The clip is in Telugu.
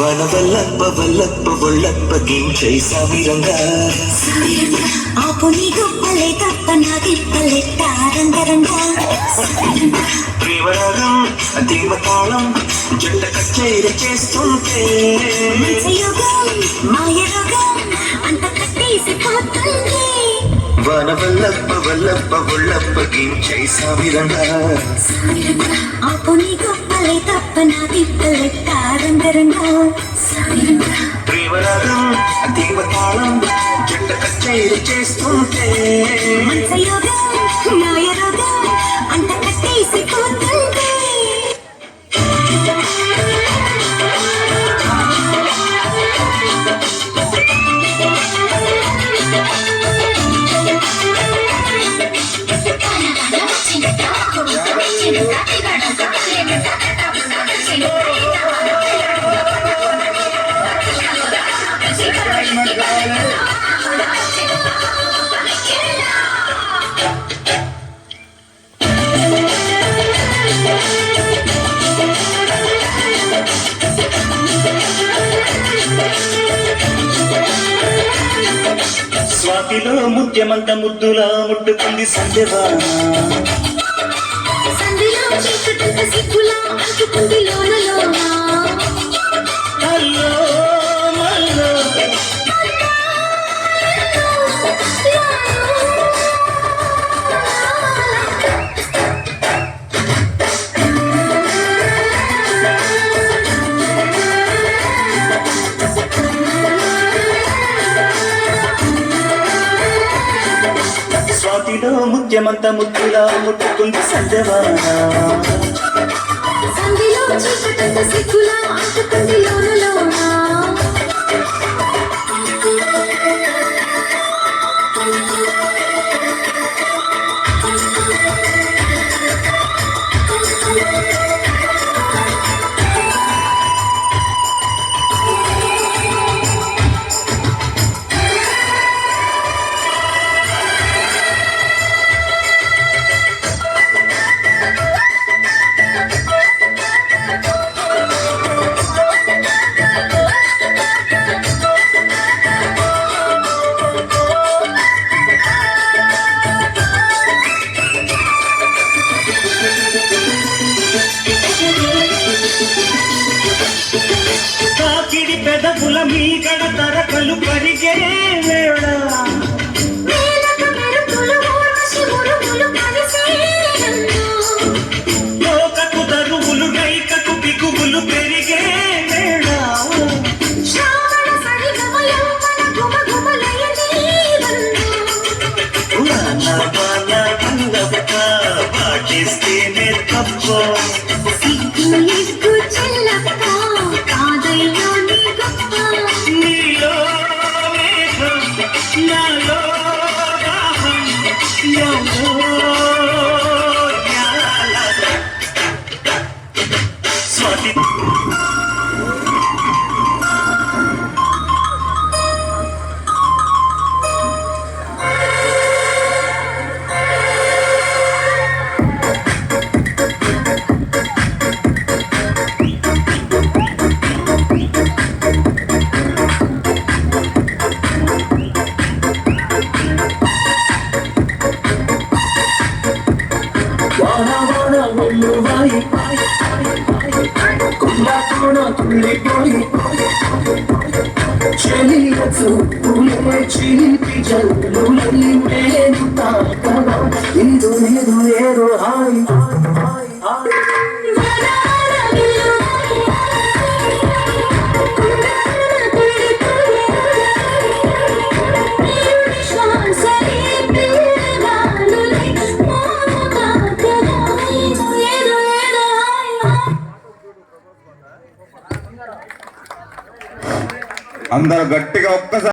వనవల్లప్ప వల్లప్ప ఒళ్ళప్ప గించై సామిరంగా ఆపు నీ గొప్పలే తప్ప నా తిప్పలెట్ట రంగరంగా ప్రేమరాగం ధీమతాళం జంట కచేరి చేస్తుంటే యోగం మాయ రోగం అంత కట్టేసిపోతుంది వనవల్లప్ప వల్లప్ప ఒళ్ళప్ప గించై సామిరంగా ఆపు నీ గొప్పలే తప్ప నా తిప్పలెట్ట రంగరంగా ప్రేమరాగం ధీమతాళం జంట కచేరి చేస్తుంటే యోగం మాయ రోగం అంత కట్టేసిపోతుంది స్వాతిలో ముత్యమంత ముద్దులా ముట్టుకుంది సంధ్యవాన సంధిలో చీకటంత సిగ్గులా అంటుకుంది లోన లోన హలో మల్లో స్వాతిలో ముత్యమంత ముద్దులా ముట్టుకుంది సంధ్యవాన సంధిలో చీకటంత సిగ్గులా అంటుకుంది లోన లోన కాకిడి పెదవుల మీ గడ తరకలు పరిగే వేళ మేలక మెరుపులు ఊర్వశి మురుగులు కలిసేనన్ను లోకకు దరువులు డైకకు బిగువులు పెరిగే వేళ శ్రావణ సరిగమ యౌవన గుమగుమలయనీవన్ను వాన అందక పాటిస్తేనే తప్ప సిగ్గు ఎగ్గు చెల్లప్ప కాదయ్యో నీ గొప్ప నీలో మేఘం నాలో దాహం నాలో జ్ఞాన. స్వాతి వాన వాన వెల్లువాయి కొండ కోణ తుల్లిపోయి చెలియచ్చు తులే చిలిపి జల్లులల్లి నేను తాకగా ఏదో ఏదో ఏదో హాయ్ హాయ్ హాయ్ అందరూ గట్టిగా ఒక్కసారి